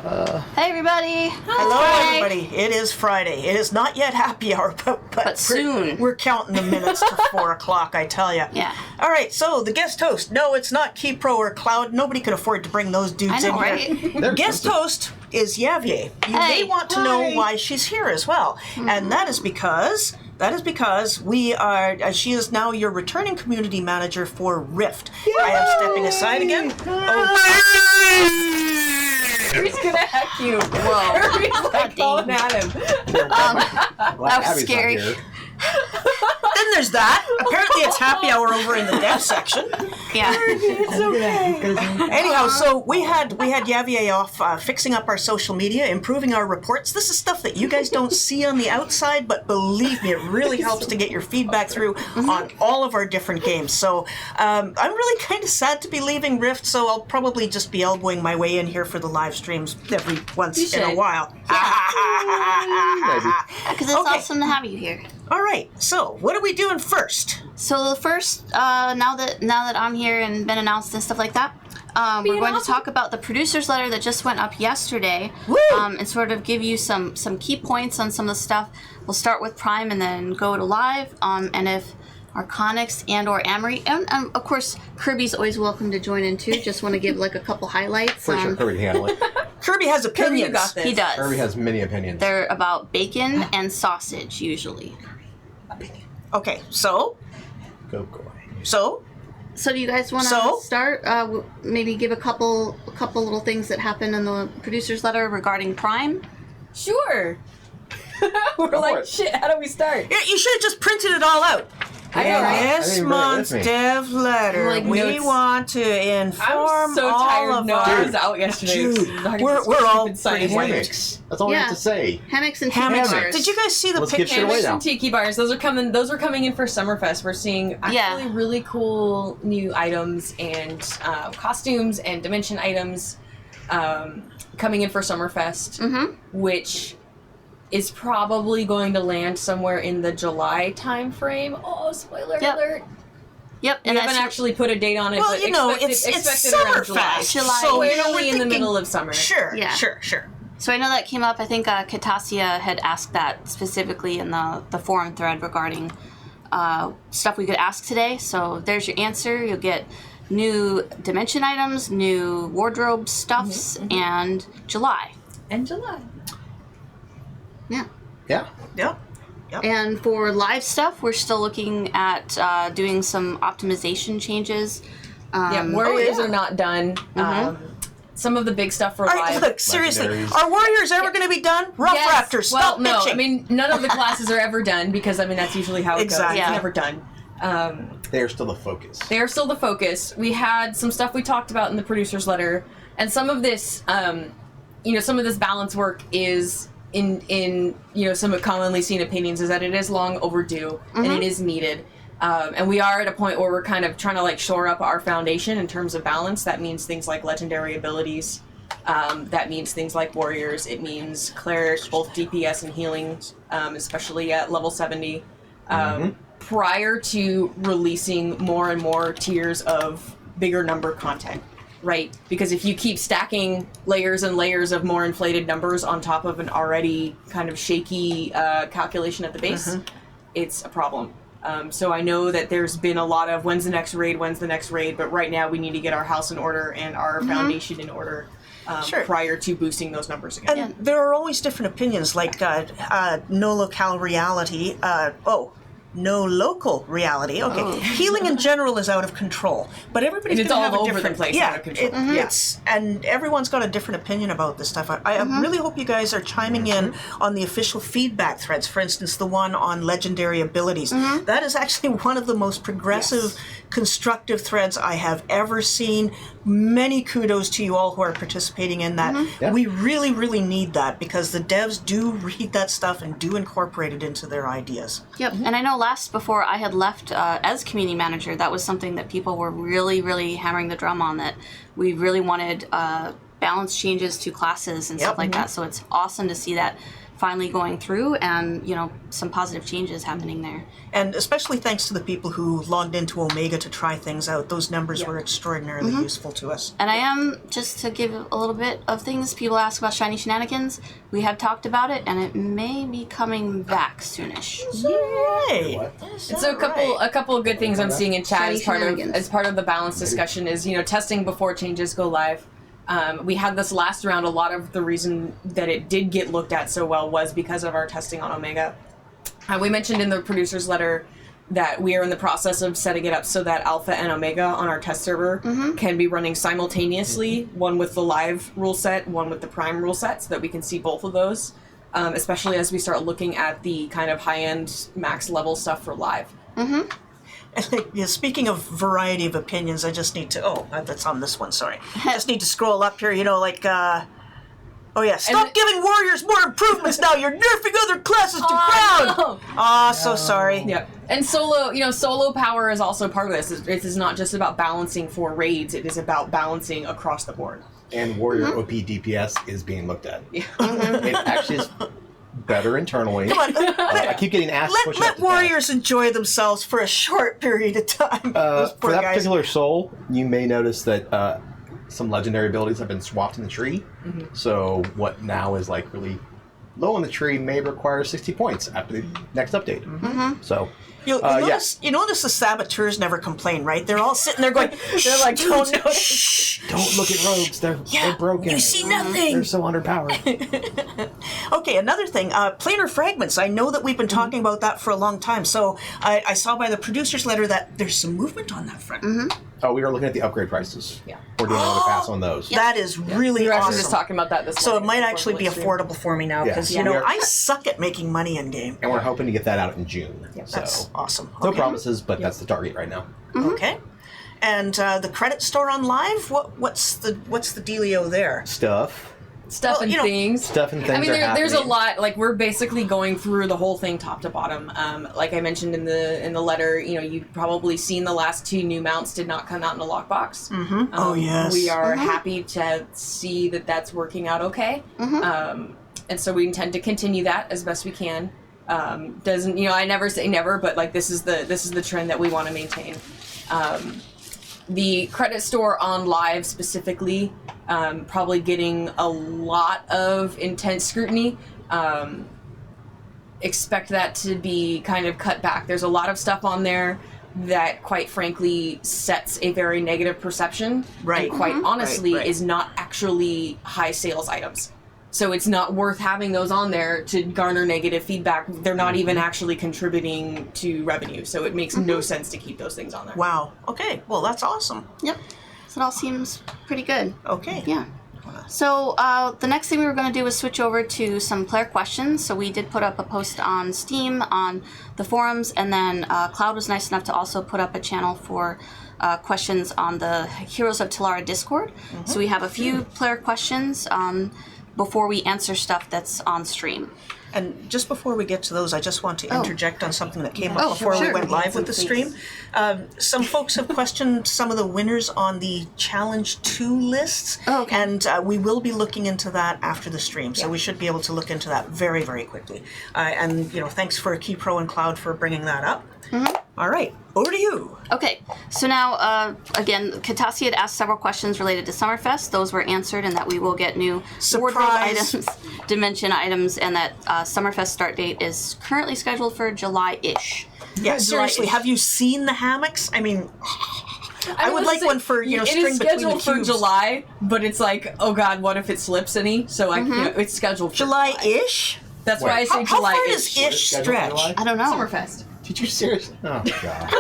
Hey everybody! Hello everybody. It is Friday. It is not yet happy hour, but soon. We're counting the minutes to 4 o'clock, I tell you. Yeah. All right, so the guest host. No, it's not Keypro or Cloud. Nobody could afford to bring those dudes I know, in right? here. Guest host is Yaviey. You may want to know why she's here as well. And that is because we are, she is now your returning community manager for Rift. Yay! I am stepping aside again. He's gonna hack you. Whoa. He's like going at him. That was scary. Then there's that. Apparently it's happy hour over in the dev section. Yeah. It's okay. Anyhow, so we had Yaviey off fixing up our social media, improving our reports. This is stuff that you guys don't see on the outside, but believe me, it really helps to get your feedback through on all of our different games. So I'm really kind of sad to be leaving Rift, so I'll probably just be elbowing my way in here for the live streams every once in a while. Because it's awesome to have you here. All right, so what are we doing first? So the first, now that I'm here and been announced and stuff like that, we're going to talk about the producer's letter that just went up yesterday, and sort of give you some key points on some of the stuff. We'll start with Prime and then go to live, and if Archonix and or Amary, and of course Kirby's always welcome to join in too. Just want to give like a couple highlights. For sure, Kirby can handle it. Kirby has opinions. Kirby got this. He does. Kirby has many opinions. They're about bacon and sausage usually. Okay, so Go. So do you guys want to start? Maybe give a couple little things that happened in the producer's letter regarding Prime. Sure. We're like, shit, how do we start? Yeah, you should have just printed it all out. I know, right? This month's dev letter, Like we notes. want to inform I'm so all tired. of No, our... I was out yesterday. Dude, we're all pretty science. Hammocks. That's all we have to say. Hammocks and Hammocks. tiki bars. Did you guys see the Let's get picture? shit away Hammocks now. and tiki bars. Those are coming in for Summerfest. We're seeing actually really cool new items and costumes and dimension items coming in for Summerfest, which is probably going to land somewhere in the July time frame. Oh, spoiler alert! Yep, We haven't actually put a date on it, Well, but you know, expect it's it around Summerfest, July. so We're you know, only in the middle of summer. Sure, Yeah. sure. So I know that came up. I think Katasia had asked that specifically in the forum thread regarding stuff we could ask today. So there's your answer. You'll get new dimension items, new wardrobe stuffs, and July. And July. Yeah. Yeah. Yep. And for live stuff, we're still looking at doing some optimization changes. Warriors are not done. Some of the big stuff for All right, live. look, seriously, Legendaries. are Warriors ever going to be done? Raptors, stop no, bitching. I mean, none of the classes are ever done because, I mean, that's usually how it Exactly. goes. It's Yeah. never done. They are still the focus. They are still the focus. We had some stuff we talked about in the producer's letter, and some of this, some of this balance work is in some commonly seen opinions is that it is long overdue and it is needed. And we are at a point where we're kind of trying to like shore up our foundation in terms of balance. That means things like legendary abilities. That means things like warriors. It means cleric, both DPS and healing, especially at level 70. Prior to releasing more and more tiers of bigger number content, right? Because if you keep stacking layers and layers of more inflated numbers on top of an already kind of shaky calculation at the base, it's a problem. So I know that there's been a lot of when's the next raid, but right now we need to get our house in order and our foundation in order prior to boosting those numbers again. And there are always different opinions, like no locale reality. No local reality. Okay, healing in general is out of control, but everybody's And it's going to have all a over different the place, Yeah, out of control. it's and everyone's got a different opinion about this stuff. I really hope you guys are chiming in on the official feedback threads. For instance, the one on legendary abilities. That is actually one of the most progressive, constructive threads I have ever seen. Many kudos to you all who are participating in that. Yeah. We really, really need that because the devs do read that stuff and do incorporate it into their ideas. Yep. And I know before I had left as community manager, that was something that people were really, really hammering the drum on, that we really wanted balance changes to classes and stuff like that. So it's awesome to see that finally going through, and some positive changes happening there. And especially thanks to the people who logged into Omega to try things out. Those numbers were extraordinarily useful to us. And I am, just to give a little bit of things, people ask about Shiny Shenanigans. We have talked about it, and it may be coming back soonish. Yay! What? So a couple of good things I'm seeing in chat Shiny Shenanigans. as part of the balance discussion is testing before changes go live. We had this last round. A lot of the reason that it did get looked at so well was because of our testing on Omega. We mentioned in the producer's letter that we are in the process of setting it up so that Alpha and Omega on our test server can be running simultaneously, one with the live rule set, one with the prime rule set, so that we can see both of those, especially as we start looking at the kind of high-end max level stuff for live. Speaking of variety of opinions, I just need to... that's on this one, sorry. Just need to scroll up here, stop giving warriors more improvements now! You're nerfing other classes to ground! So sorry. Yep. And solo power is also part of this. It is not just about balancing for raids, it is about balancing across the board. And warrior OP DPS is being looked at. Yeah. It actually is better internally. Come on, I keep getting asked to push let warriors enjoy themselves for a short period of time. For that particular soul, you may notice that some legendary abilities have been swapped in the tree. So what now is really low in the tree may require 60 points after the next update. So you notice the saboteurs never complain, right? They're all sitting there going, they're like, don't look at rogues. They're broken. You see nothing. They're so underpowered. Okay, another thing, planar fragments. I know that we've been talking about that for a long time. So I saw by the producer's letter that there's some movement on that front. Oh, we are looking at the upgrade prices. Yeah. We're doing another pass on those. That is really We were awesome. actually just talking about that this So it morning might before actually be Blood Stream. affordable for me now because, Yeah. Yeah. I suck at making money in game. And we're hoping to get that out in June. So That's awesome. no Okay. promises, but that's the target right now. Okay. And the credit store on live, what's the dealio there? Stuff Stuff and things. and things. I mean, there's a happening. lot. We're basically going through the whole thing top to bottom. Like I mentioned in the letter, you've probably seen the last 2 new mounts did not come out in a lockbox. Oh yes. We are happy to see that that's working out okay. And so we intend to continue that as best we can. I never say never, but this is the trend that we want to maintain. The credit store on live specifically, probably getting a lot of intense scrutiny. Expect that to be kind of cut back. There's a lot of stuff on there that, quite frankly, sets a very negative perception. Right. And quite honestly, Right. is not actually high sales items. So it's not worth having those on there to garner negative feedback. They're not even actually contributing to revenue, so it makes no sense to keep those things on there. Wow. Okay. Well, that's awesome. Yep. So it all seems pretty good. Okay. Yeah. So the next thing we were going to do was switch over to some player questions. So we did put up a post on Steam, on the forums, and then Cloud was nice enough to also put up a channel for questions on the Heroes of Telara Discord. So we have a few player questions before we answer stuff that's on stream. And just before we get to those, I just want to interject on something that came up Oh, before we sure. went live with the stream. Some folks have questioned some of the winners on the Challenge 2 lists. Oh, okay. And we will be looking into that after the stream, so we should be able to look into that very, very quickly. And, thanks for KeyPro and Cloud for bringing that up. All right, over to you. Okay, so now, again, Katasi had asked several questions related to Summerfest. Those were answered, and that we will get new wardrobe Surprise. items, dimension items, and that Summerfest start date is currently scheduled for July-ish. Yeah, seriously, have you seen the hammocks? I mean, I would like one for, it string is between the scheduled for cubes. July, but it's like, oh god, what if it slips any? So it's scheduled for July-ish? That's why I say How far July-ish. does ish stretch? I don't know. Summerfest. Did you seriously? Oh god.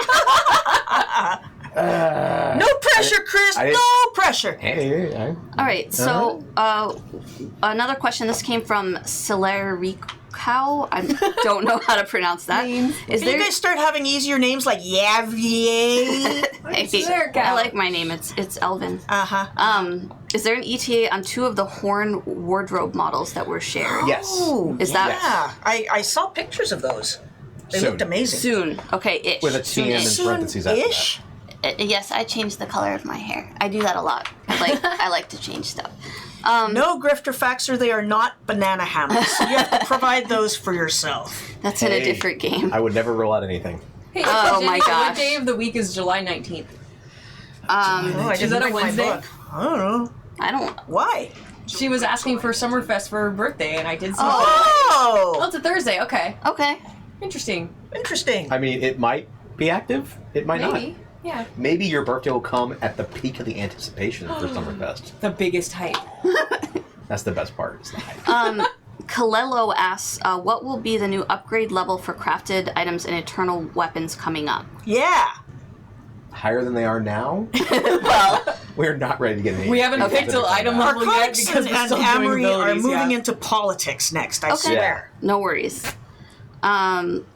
No pressure, Chris. I- No pressure. Hey, All right, so another question. This came from Celericao. I don't know how to pronounce that. Is Can you guys start having easier names like Yaviey? I like my name. It's Elvin. Is there an ETA on 2 of the horn wardrobe models that were shared? yes. Is that Yeah, I saw pictures of those. They Soon. looked amazing. soon? Okay, ish. With a TM in Soon-ish. parentheses after Soon-ish? Yes, I changed the color of my hair. I do that a lot. I like to change stuff. No grifter facts, or they are not banana hammocks. You have to provide those for yourself. That's in a different game. I would never rule out anything. Hey, Oh, Jen, my gosh. What day of the week is July 19th? I Is didn't that a bring my Wednesday? book. I don't know. I don't. Why? She was asking for Summerfest for her birthday, and I did some. Oh! Oh, it's a Thursday. Okay. Okay. Interesting. Interesting. I mean, it might be active. It might Maybe. not. Yeah. Maybe your birthday will come at the peak of the anticipation for Summerfest. The biggest hype. That's the best part. Is the hype. Kalelo asks, what will be the new upgrade level for crafted items and eternal weapons coming up? Yeah. Higher than they are now. Well, We're not ready to get any. We haven't Okay. picked an item level yet Archonix because and we're still doing Amary are abilities, moving yeah. into politics next, I Okay. swear. no worries.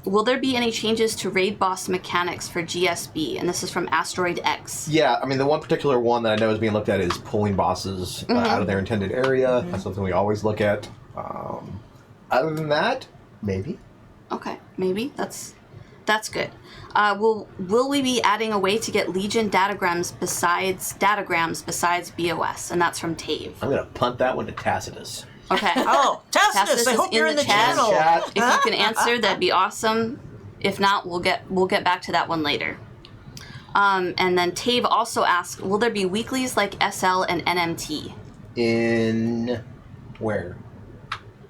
Will there be any changes to raid boss mechanics for GSB? And this is from Asteroid X. Yeah, I mean, the one particular one that I know is being looked at is pulling bosses out of their intended area. That's something we always look at. Other than that, maybe. Okay, maybe that's good. Will we be adding a way to get Legion datagrams besides BOS? And that's from Tave. I'm gonna punt that one to Tacitus. Okay. Oh, Tacitus, I is hope you're in the chat. channel. Chat. If you can answer, that'd be awesome. If not, we'll get back to that one later. And then Tave also asks, will there be weeklies like SL and NMT? In where?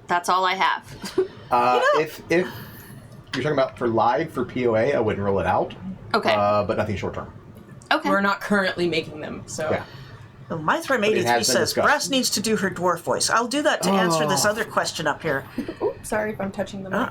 That's all I have. If you're talking about for live for POA, I wouldn't rule it out. Okay. But nothing short term. Okay. We're not currently making them, so. Yeah. Oh, Mythram But it 83 has been says, discussed. Brass needs to do her dwarf voice. I'll do that to answer this other question up here. Oops, sorry if I'm touching the mic.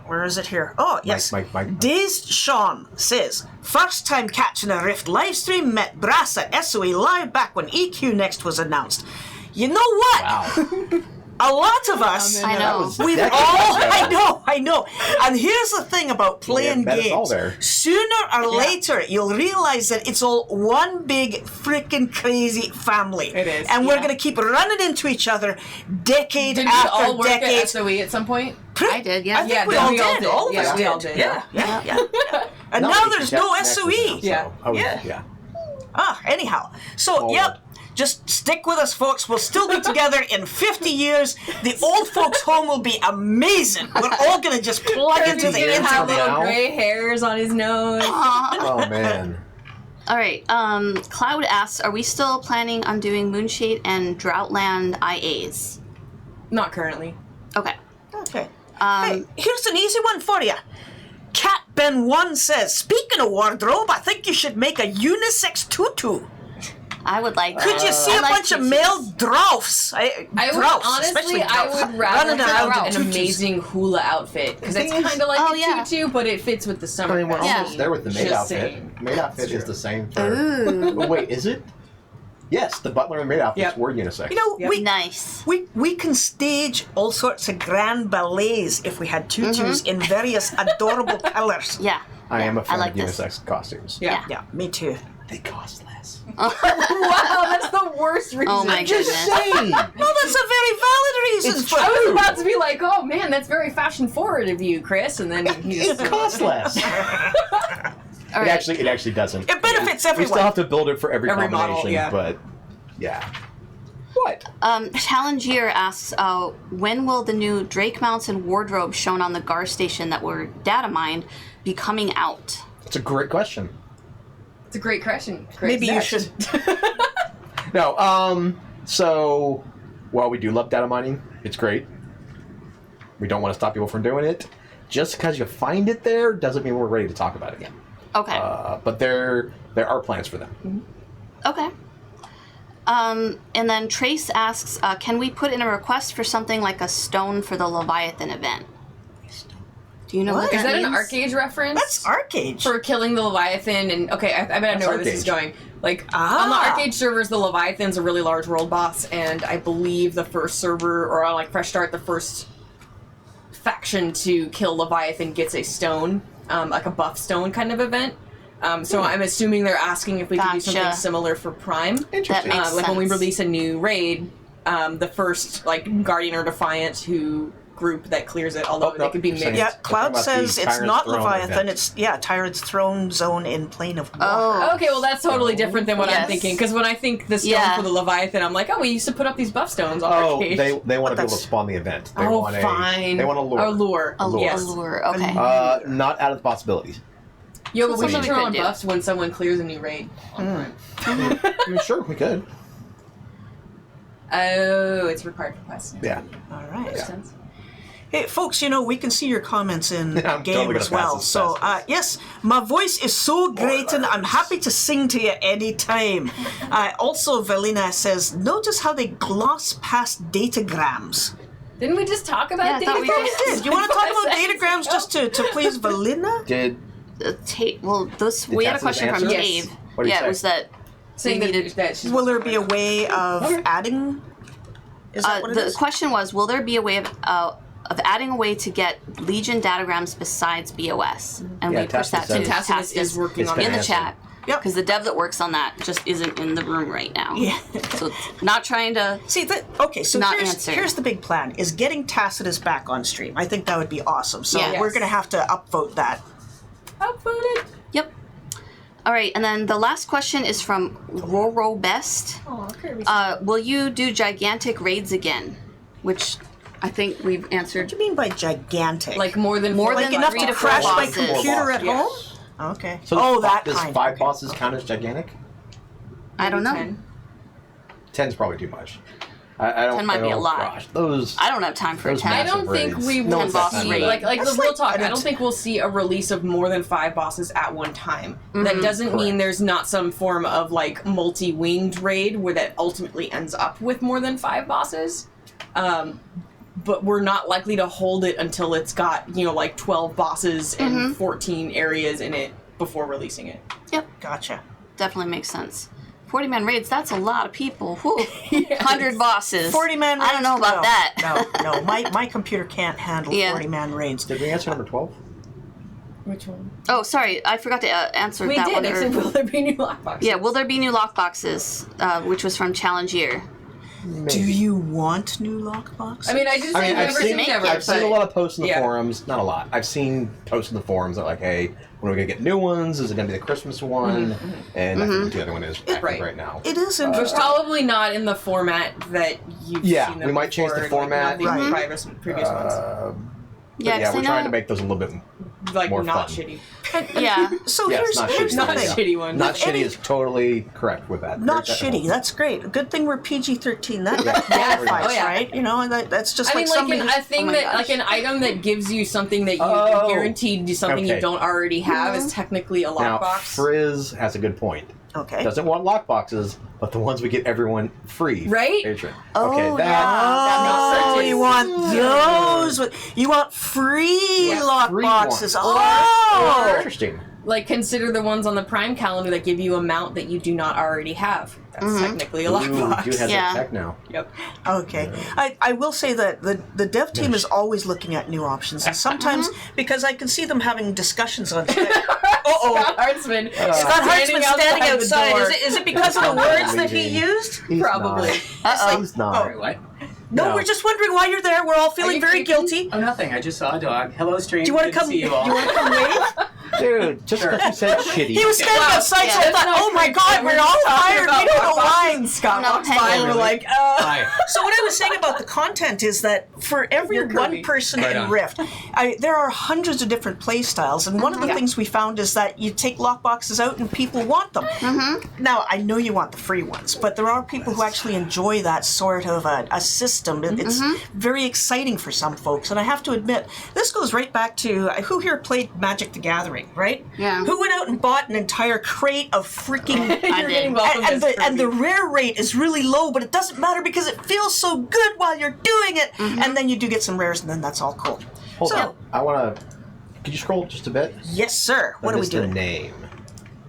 Where is it here? Oh, yes. Mike. Dazed Sean says, first time catching a Rift livestream, met Brass at SOE live back when EQ Next was announced. You know what? Wow. A lot of us, I know. That was we've decades all, ago. I know. And here's the thing about playing met us all games. there. Sooner or later, you'll realize that it's all one big freaking crazy family. It is, And we're yeah. going to keep running into each other decade Did we after all work decade. at SOE at some point? I did, yeah. I think Yeah, we then all we all did. did. All of Yeah, us we did. all did, Yeah. And now there's no SOE. Yeah. Yeah. Anyhow. So, yep. Just stick with us, folks. We'll still be together in 50 years. The old folks' home will be amazing. We're all going to just plug into He's the gonna have internet. little gray hairs on his nose. Oh man. All right. Cloud asks, are we still planning on doing Moonshade and Droughtland IAs? Not currently. Okay. Okay. Hey, here's an easy one for you. Cat Ben 1 says, speaking of wardrobe, I think you should make a unisex tutu. I would like Could that. you see I a like bunch of tutus. male droughs? I would Droughs, honestly, especially I droughs. would rather Running around have in an tutus. amazing hula outfit because it's thing is- kind of like Oh, a yeah. tutu, but it fits with the summer. I mean, we're fest Yeah. almost there with the maid Just outfit. saying. Maid outfit is the same for. Ooh. Oh, wait, is it? Yes, the butler and maid outfits Yep. were unisex. You know, Yep. Nice. we can stage all sorts of grand ballets if we had tutus in various adorable colors. Yeah. I am a fan like of this. unisex costumes. Yeah. Yeah, me too. They cost less. Wow, that's the worst reason. Oh my Just goodness. saying. Well, that's a very valid reason It's for I was true. about to be like, oh man, that's very fashion forward of you, Chris, and then he It just costs less. All right. It actually doesn't. It benefits We everyone. still have to build it for every Every combination, model, yeah. but yeah. What? Challengeer asks, when will the new Drake mounts and wardrobe shown on the GAR station that were data mined be coming out? It's a great question. It's a great question. Great Maybe you next. should. No, so while we do love data mining, it's great. We don't want to stop people from doing it. Just because you find it there doesn't mean we're ready to talk about it yet. Okay. But there are plans for them. Okay. And then Trace asks, can we put in a request for something like a stone for the Leviathan event? Do you know what, What? Is that an means? Arcade reference? That's Arcade. For killing the Leviathan, and okay, I bet I know where this is Arcade. going. Like, on the Ah. Arcade servers, the Leviathan's a really large world boss, and I believe the first server, or on like Fresh Start, the first faction to kill Leviathan gets a stone, like a buff stone kind of event. So I'm assuming they're asking if we could do something Gotcha. similar for Prime. That makes Like when we sense. release a new raid, the first like Guardian or Defiant who group that clears it, although they could be mixed. Yeah, Cloud about says the it's Tyrant's not Throne Leviathan, event. it's, Tyrant's Throne Zone in Plane of Water. Oh. Okay, well that's totally different than what I'm Yes. thinking. Because when I think the stone Yeah. for the Leviathan, I'm like, oh, we used to put up these buff stones on Oh, our cage. they want to be able to that's- spawn the event. They Oh, want fine. They want a lure. A lure. Yes. Allure. Okay. Not out of the possibilities. Yo, but we Something should we turn could on do. buffs when someone clears a new raid. I mean, sure, we could. Oh, it's required for quests. All Yeah. right. Makes sense. Hey, folks, we can see your comments in the I'm game totally gonna as pass well. this So, fast. yes, my voice is so great and I'm happy to sing to you anytime. Also, Velina says, notice how they gloss past datagrams. Didn't we just talk about Yeah, I thought we datagrams? did. Do you want to talk 5 about seconds datagrams ago? just to please Velina? Did We had a Tass's question from answer? Yes. Dave. What did he Yeah, say? it was that Saying we that, needed. that she's Will there be a way of adding? Is that what it The is? question was, will there be a way of adding a way to get Legion datagrams besides BOS? And Yeah, we pushed that Tacitus to says- Tacitus is working It's on been in the answered. chat. Yep. Because the dev that works on that just isn't in the room right now. Yeah. So it's not trying to. See, okay, so Not here's, answered. here's the big plan, is getting Tacitus back on stream. I think that would be awesome. So Yes. we're going to have to upvote that. upvoted. Yep. All right, and then the last question is from Roro Best. Oh, Kirby. Will you do gigantic raids again? Which I think we've answered. What do you mean by gigantic? like more than More four- than like enough 3 to to 4 crash my bosses. computer at Yes. home? Okay. So that does kind. 5 okay. bosses count as gigantic? I don't know. 10. 10's probably too much. I don't. 10 might be a lot. Gosh, those. I don't have time for a Those 10. I massive don't think raids. we No will one's got boss see time for raid. that. like That's the real like- talk. I I don't- don't think we'll see a release of more than 5 bosses at one time. That doesn't mean Correct. there's not some form of like multi-winged raid where that ultimately ends up with more than 5 bosses. But we're not likely to hold it until it's got like 12 bosses and 14 areas in it before releasing it. Yep, Gotcha. definitely makes sense. 40-man raids, that's a lot of people. Whew. 100 bosses. 40-man raids? I don't know about No. that. No. My computer can't handle Yeah. 40-man raids. Did we answer number 12? Which one? Oh, sorry, I forgot to answer We that did, one. except will there be new lockboxes? Yeah, will there be new lockboxes? Which was from Challenge Year. Do you want new lockboxes? I mean, I just I say mean, I've never seen, say make never. it, I've seen a but- lot of posts in the Yeah. forums. Not a lot. I've seen posts in the forums that like, hey, when are we gonna get new ones? Is it gonna be the Christmas one? And I think what the other one is active Right. right now. it is But interesting. probably not in the format that you've Yeah, seen them we might change the before, format. Like, Right. previous ones. Yeah, Yeah, 'cause we're I trying know- to make those a little bit. Like more not fun. shitty. Yeah. So Yes, here's not here's shitty. the Not thing. a shitty one. Not With shitty any- is totally correct with that. Not Very shitty. technical. That's great. Good thing we're PG-13. That Yeah. qualifies, Oh, yeah. right? That's just I like mean, like somebody. a thing Oh my that, gosh. like an item that gives you something that you Oh. guaranteed something you Okay. don't already have is technically a Now, lockbox. Frizz has a good point. Okay. Doesn't want lockboxes, but the ones we get everyone free. Right? Patron. Oh, okay, yeah. that. That Oh, makes sense. you want those? You want free Yeah, free lockboxes? ones. Oh, Interesting. Like, consider the ones on the Prime calendar that give you a mount that you do not already have. That's technically a Ooh, lockbox. dude has Yeah. a tech now. Yep. okay. I will say that the dev team is always looking at new options, and sometimes because I can see them having discussions on. Scott Hartzman. Scott Hartzman standing the outside. door. Is it because of the words that he Leaving. used? He's Probably. Not. He's not. Oh. What? No, No. we're just wondering why you're there. We're all feeling you very creeping? guilty. Oh, nothing. I just saw a dog. Hello, stream. Do you want to Good come? see you all. You want to come wave? Dude, just because you said shitty. He was standing Wow. outside, so I Yeah. thought, oh my god, we're all tired. We don't know why. Scott No, walks by Penny. and we're like, Hi. So what I was saying about the content is that for every You're one Kirby. person Right in on. Rift, there are hundreds of different play styles, and one of the things we found is that you take lockboxes out and people want them. Now, I know you want the free ones, but there are people who actually enjoy that sort of a system. It's very exciting for some folks, and I have to admit, this goes right back to who here played Magic the Gathering, right? Yeah. Who went out and bought an entire crate of freaking I You're did. getting welcomed and as the Kirby. rare rate is really low, but it doesn't matter because it feels so good while you're doing it. And then you do get some rares, and then that's all cool. Hold so, on. I want to. Could you scroll just a bit? yes, sir. What I are we missed the doing? name.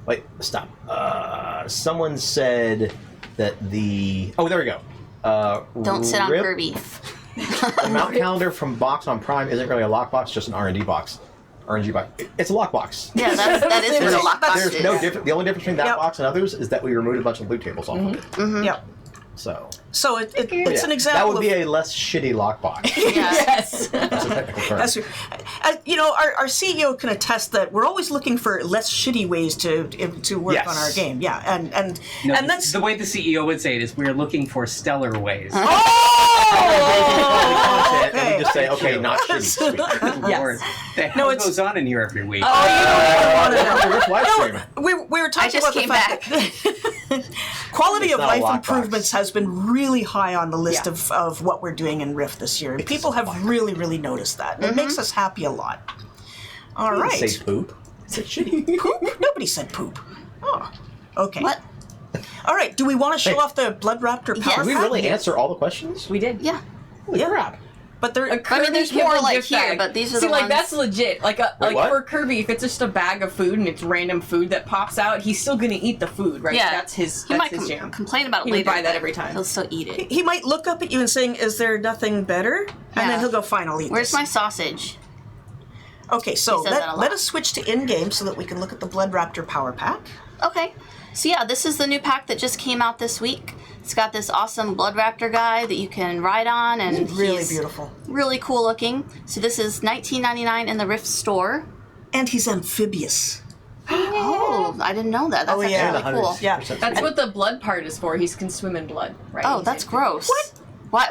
Wait, stop. Someone said that the. Oh, there we go. Don't sit on Rip- Kirby. The mount calendar from box on Prime isn't really a lockbox, just an R&D box. RNG box. It's a lockbox. Yeah, that is what a lockbox There's is. no difference. The only difference between that Yep. box and others is that we removed a bunch of loot tables off of it. Yep. So So it's Yeah, an example. That would be of, a less shitty lockbox. Yeah. Yes. That's a technical term. Our CEO can attest that we're always looking for less shitty ways to work Yes. on our game. Yeah, and No, and that's the way the CEO would say it is we're looking for stellar ways. Content, and we just say, okay, not shitty. Sweet. Lord, the hell No, it's- goes on in here every week? Live stream. we were talking I just about came the fact that quality It's of not a life lockbox. improvements has been really high on the list Yeah. of what we're doing in Rift this year. And people have really noticed that. And It makes us happy a lot. All Didn't right. say poop. It's shitty. Poop? Nobody said poop. Oh, okay. What? All right. Do we want to show Hey. off the Blood Raptor Power Yes. Did we Pack? really answer all the questions? We did. Yeah. Holy crap. But there. I mean, there's more, like, here, but these are See, the like, ones- that's legit. Like, what? for Kirby, if it's just a bag of food and it's random food that pops out, he's still gonna eat the food, right? Yeah. That's his He might jam. complain about it He would later. buy that but every time. He'll still eat it. He might look up at you and saying, "Is there nothing better?" And Yeah. then he'll go, "Fine, I'll eat Where's this." my sausage? Okay, so He says that a lot. let us switch to in-game so that we can look at the Blood Raptor Power Pack. Okay. So yeah, this is the new pack that just came out this week. It's got this awesome Blood Raptor guy that you can ride on, and Really he's beautiful. really cool looking. So this is $19.99 in the Rift store. And he's amphibious. Oh, I didn't know that. That's Oh, actually yeah. really cool. Yeah. That's what the blood part is for. He can swim in blood, right? Oh, that's gross. What?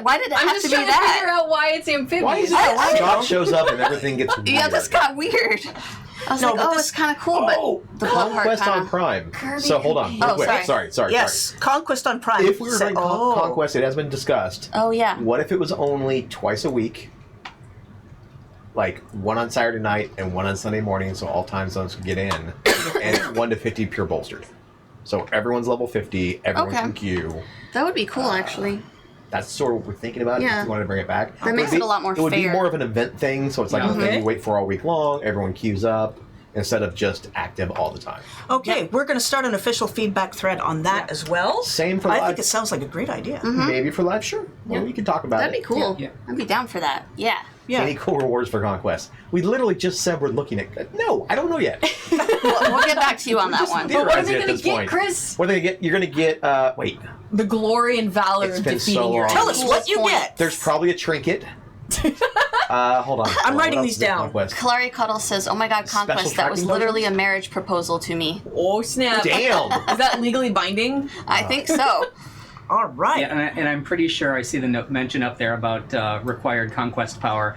Why did it I'm have just to be trying to figure that? out why it's amphibious. Why is it that Scott shows up and everything gets weird? Yeah, this got weird. I was No, like, but oh, this- it's kind of cool, but the blood part Conquest on kind of. Prime. Kirby So hold on. Kirby. Real Oh, quick. sorry. Sorry. Yes, Conquest on Prime. If we were doing Conquest, it has been discussed. Oh yeah. What if it was only twice a week? Like one on Saturday night and one on Sunday morning, so all time zones can get in, and it's 1 to 50 pure bolstered. So everyone's level 50, everyone Okay. can queue. That would be cool, actually. That's sort of what we're thinking about. Yeah. If you wanted to bring it back, That makes it a lot more It would be fair. more of an event thing, so it's like Yeah. a thing Okay. you wait for all week long. Everyone queues up instead of just active all the time. Okay, we're going to start an official feedback thread on that as well. Same for I live. think it sounds like a great idea. Maybe for live, sure. Well, we can talk about That'd it. be cool. Yeah. I'd be down for that. Yeah. Yeah. Any cool rewards for Conquest? We literally just said we're looking at. No, I don't know yet. We'll get back to you on that one. But what are they Theorizing at gonna this get, point. Chris? What are they gonna get? You're gonna get. Wait. The glory and valor It's of been defeating so your long. Tell enemies. us what you Point. get. There's probably a trinket. Hold on. I'm writing What else these is in down. Conquest? Kalari Cuddle says, "Oh my God, Conquest! That was tracking literally a tokens? marriage proposal to me." Oh snap! Damn. Is that legally binding? I think so. All right. Yeah, and I'm pretty sure I see the mention up there about required conquest power.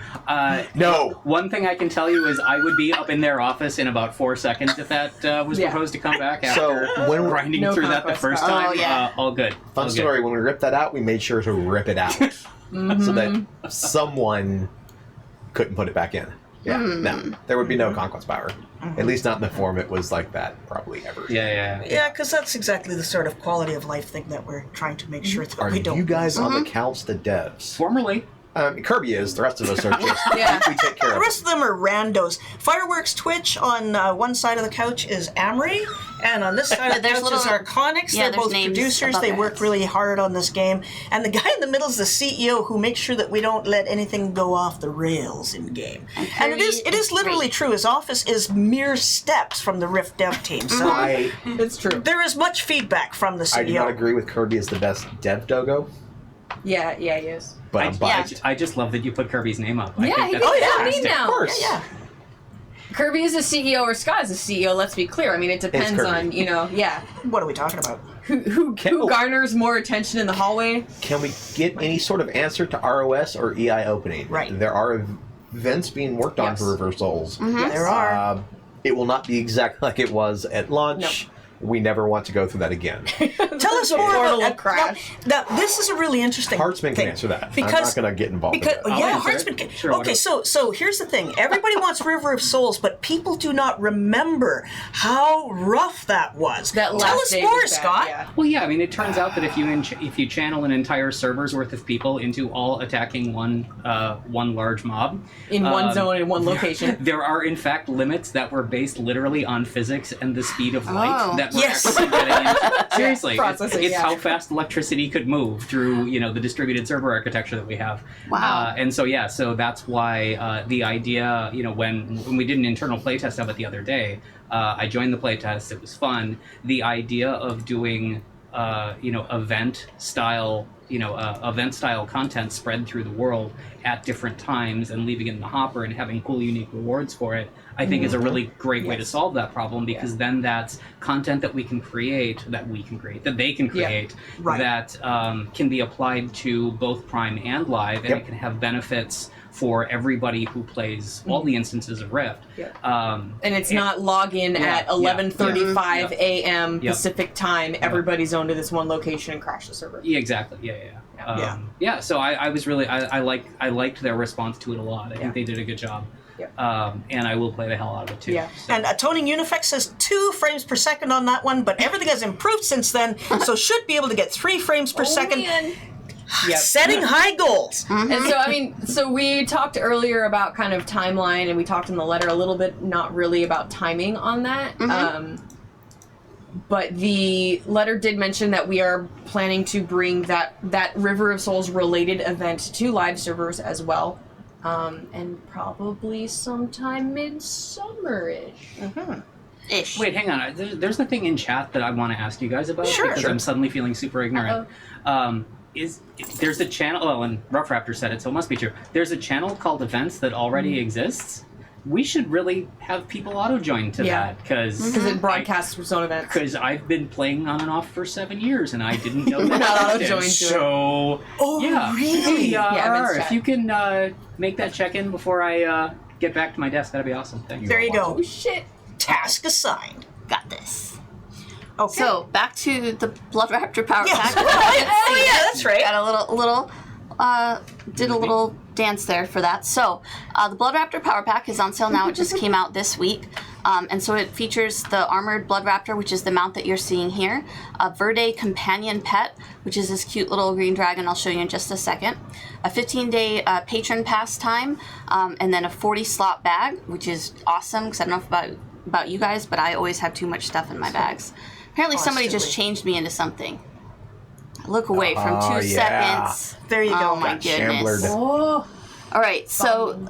No. One thing I can tell you is I would be up in their office in about 4 seconds if that was Yeah. proposed to come back So, after when- grinding No through that the conquest first power. time. Oh, yeah. All good. Fun All good. story. When we ripped that out, we made sure to rip it out so that someone couldn't put it back in. Yeah. No, there would be no Conquest power. At least not in the form it was like that probably ever. Yeah. Yeah, because that's exactly the sort of quality of life thing that we're trying to make sure that Are we don't. you guys on the couch, the devs? Formerly. Kirby is. The rest of us are just. Yeah. We take care The of it. rest of them are randos. Fireworks Twitch on one side of the couch is Amary, and on this side of the There's couch is little- Archonix. yeah, They're there's both names producers. above They their work heads. really hard on this game. And the guy in the middle is the CEO who makes sure that we don't let anything go off the rails in game. And it is Kirby is literally great. true. His office is mere steps from the Rift dev team. So It's true. there is much feedback from the CEO. I do not agree with Kirby as the best dev dogo, Yeah, he is. but I'm I, biased. I just love that you put Kirby's name up. I Yeah, think he that's gets that fantastic. name now. Of course. Yeah. Kirby is a CEO or Scott is a CEO. Let's be clear. I mean, it depends Kirby. on What are we talking about? who garners more attention in the hallway. Can we get any sort of answer to ROS or EI opening? Right. There are events being worked on Yes. for Reverse Souls. There are. It will not be exactly like it was at launch. We never want to go through that again. Tell us more portal will about crash. Now, this is a really interesting Hartsman thing. can answer that. Because, I'm not going to get involved because with that. yeah, answer it. Hartsman can. Sure, okay, whatever. so here's the thing. Everybody wants River of Souls, but people do not remember how rough that was. That Tell last us day more, was bad, Scott. yeah. Well, yeah. I mean, it turns out that if you channel an entire server's worth of people into all attacking one large mob In one zone in one location. there are in fact limits that were based literally on physics and the speed of light Oh. that we're Yes. actually getting into. Seriously, Processing, it's yeah. how fast electricity could move through the distributed server architecture that we have. Wow. And so so that's why the idea, when we did an internal playtest of it the other day, I joined the playtest. It was fun. The idea of doing event style event-style content spread through the world at different times and leaving it in the hopper and having cool, unique rewards for it, I think is a really great way to solve that problem, because then that's content that they can create, that can be applied to both Prime and Live, and it can have benefits for everybody who plays all the instances of Rift. And it's not login at 11:35 a.m. Pacific time. Everybody's zoned to this one location and crash the server. Yeah, exactly. So I was really I liked their response to it a lot. I think they did a good job. And I will play the hell out of it too. So. And Toning Unifex says 2 frames per second on that one, but everything has improved since then, so should be able to get 3 frames per second. Man. Setting high goals. And so we talked earlier about kind of timeline, and we talked in the letter a little bit, not really about timing on that. But the letter did mention that we are planning to bring that River of Souls related event to live servers as well. And probably sometime midsummer-ish. Ish. Wait, hang on. There's a thing in chat that I want to ask you guys about. Because I'm suddenly feeling super ignorant. There's a channel, and Rough Raptor said it, so it must be true. There's a channel called Events that already exists. We should really have people auto-join to that, because it broadcasts its own events. Because I've been playing on and off for 7 years, and I didn't know that. Not auto-joined to it. Oh, really? If you can make that check-in before I get back to my desk, that'd be awesome. Thank you. There you go. Oh, shit. Task assigned. Got this. Okay. So back to the Blood Raptor Power Pack. That's right. Got a little did a little dance there for that. So the Blood Raptor Power Pack is on sale now. It just came out this week. And so it features the Armored Blood Raptor, which is the mount that you're seeing here, a Verde Companion Pet, which is this cute little green dragon I'll show you in just a second, a 15-day patron pass time, and then a 40-slot bag, which is awesome, because I don't know about you guys, but I always have too much stuff in my bags. Apparently somebody just changed me into something. Look away from 2 seconds. There you go. Oh my goodness. Oh. All right, so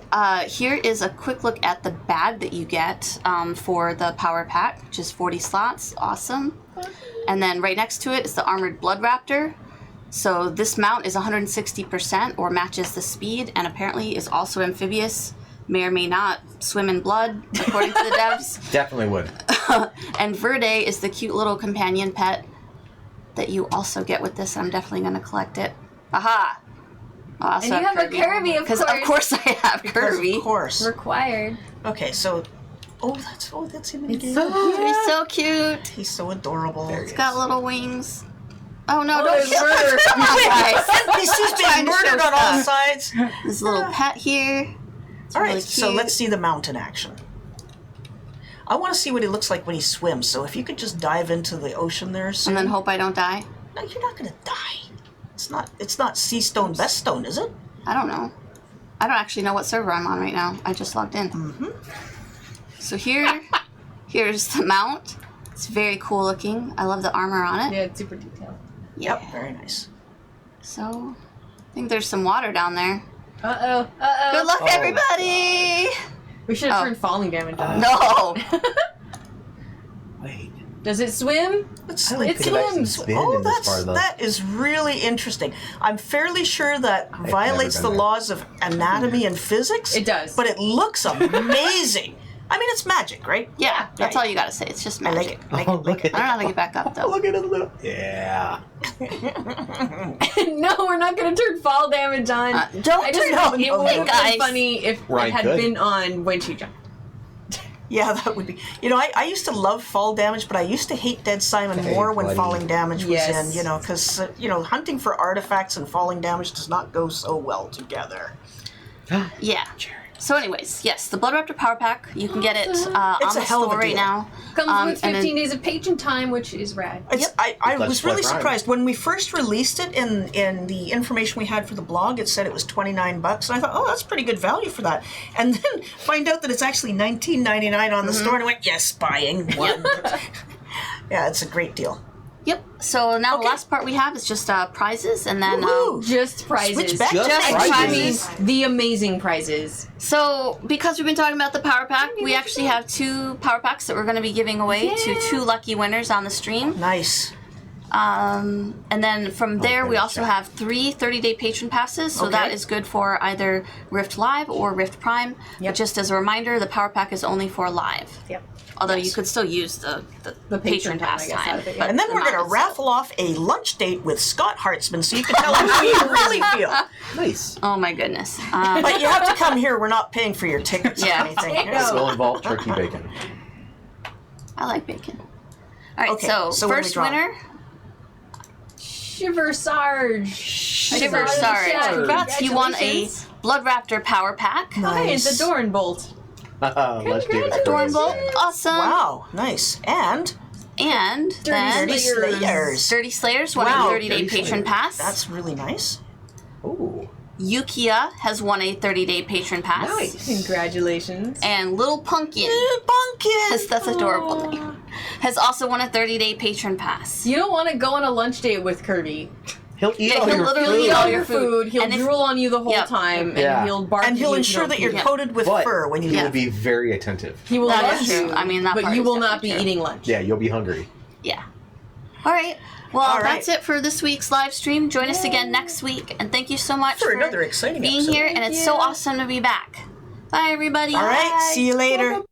here is a quick look at the bag that you get for the Power Pack, which is 40 slots. Awesome. And then right next to it is the Armored Blood Raptor. So this mount is 160% or matches the speed, and apparently is also amphibious. May or may not swim in blood, according to the devs. Definitely would. And Verde is the cute little companion pet that you also get with this. I'm definitely going to collect it. Aha! And you have Kirby. a Kirby, of course. Because of course I have Kirby. Of course. Required. Okay, so... that's him in the game. He's so cute. He's so adorable. He's got little wings. Oh no, don't kill murder. him. Come on, guys. He's just being murdered on all sides. This little pet here. All right, really so cute. let's see the mount in action. I want to see what he looks like when he swims, so if you could just dive into the ocean there soon. And then hope I don't die. No, you're not going to die. It's not Sea Stone, Best Stone, is it? I don't know. I don't actually know what server I'm on right now. I just logged in. So here's the mount. It's very cool looking. I love the armor on it. Yeah, it's super detailed. Yeah. Yep, very nice. So, I think there's some water down there. Uh-oh. Good luck, everybody! We should have turned falling damage on. No! Wait. Does it swim? It swims. Oh, that is really interesting. I'm fairly sure that violates the been there. laws of anatomy and physics. It does. But it looks amazing. I mean, it's magic, right? Yeah, that's all you gotta say. It's just I magic. like it. Oh, look at I don't know how to get back up, though. Look at it. Yeah. No, we're not going to turn fall damage on. Don't I just turn thought on it would have guys. been funny if Ryan it had could. been on when she jumped. Yeah, that would be. You know, I used to love fall damage, but I used to hate Dead Simon Hey, more when buddy. falling damage was Yes. in, you know, because, hunting for artifacts and falling damage does not go so well together. Yeah. So anyways, yes, the Blood Raptor Power Pack, you can get it on It's a the hell of a store right deal. now. Comes with and 15 then- days of patron time, which is rad. I Let's was really flip Ryan. surprised. When we first released it in the information we had for the blog, it said it was $29, and I thought, oh, that's pretty good value for that. And then find out that it's actually $19.99 on the store, and I went, yes, buying one. Yeah, it's a great deal. Yep. So now Okay. the last part we have is just prizes, and then Woohoo! Just prizes. Switch back Just to prizes. I mean, the amazing prizes. so because we've been talking about the Power Pack, we actually have 2 Power Packs that we're going to be giving away to 2 lucky winners on the stream. Nice. And then from there, we also have 3 30-day patron passes, so that is good for either Rift Live or Rift Prime. But just as a reminder, the Power Pack is only for Live. Yep. Although you could still use the patron pass time. But and then we're going to raffle off a lunch date with Scott Hartzman so you can tell him how you really feel. Nice. Oh my goodness. But you have to come here. We're not paying for your tickets or anything. This will involve turkey bacon. I like bacon. All right, Okay, so first winner. Shiver Sarge. Shiver Sarge. Congrats, you won a Blood Raptor Power Pack. Nice. It's a Doranbolt. Dornbolt, awesome. Wow, nice. And then Dirty Slayers. Dirty Slayers won a 30-day patron pass. That's really nice. Ooh. Yukia has won a 30-day patron pass. Nice. Congratulations. And Little Pumpkin. That's adorable name. Has also won a 30-day patron pass. You don't want to go on a lunch date with Kirby. He'll eat he'll literally eat all your food. He'll drool on you the whole time, and he'll bark. And he'll ensure that you're coated with fur when you He will be very attentive. He will That love is you. true. I mean, that but part you is will not be definitely eating lunch. Yeah, you'll be hungry. Yeah. All right. Well, that's it for this week's live stream. Join us again next week, and thank you so much for another exciting being episode. here. And it's so awesome to be back. Bye, everybody. All right. See you later.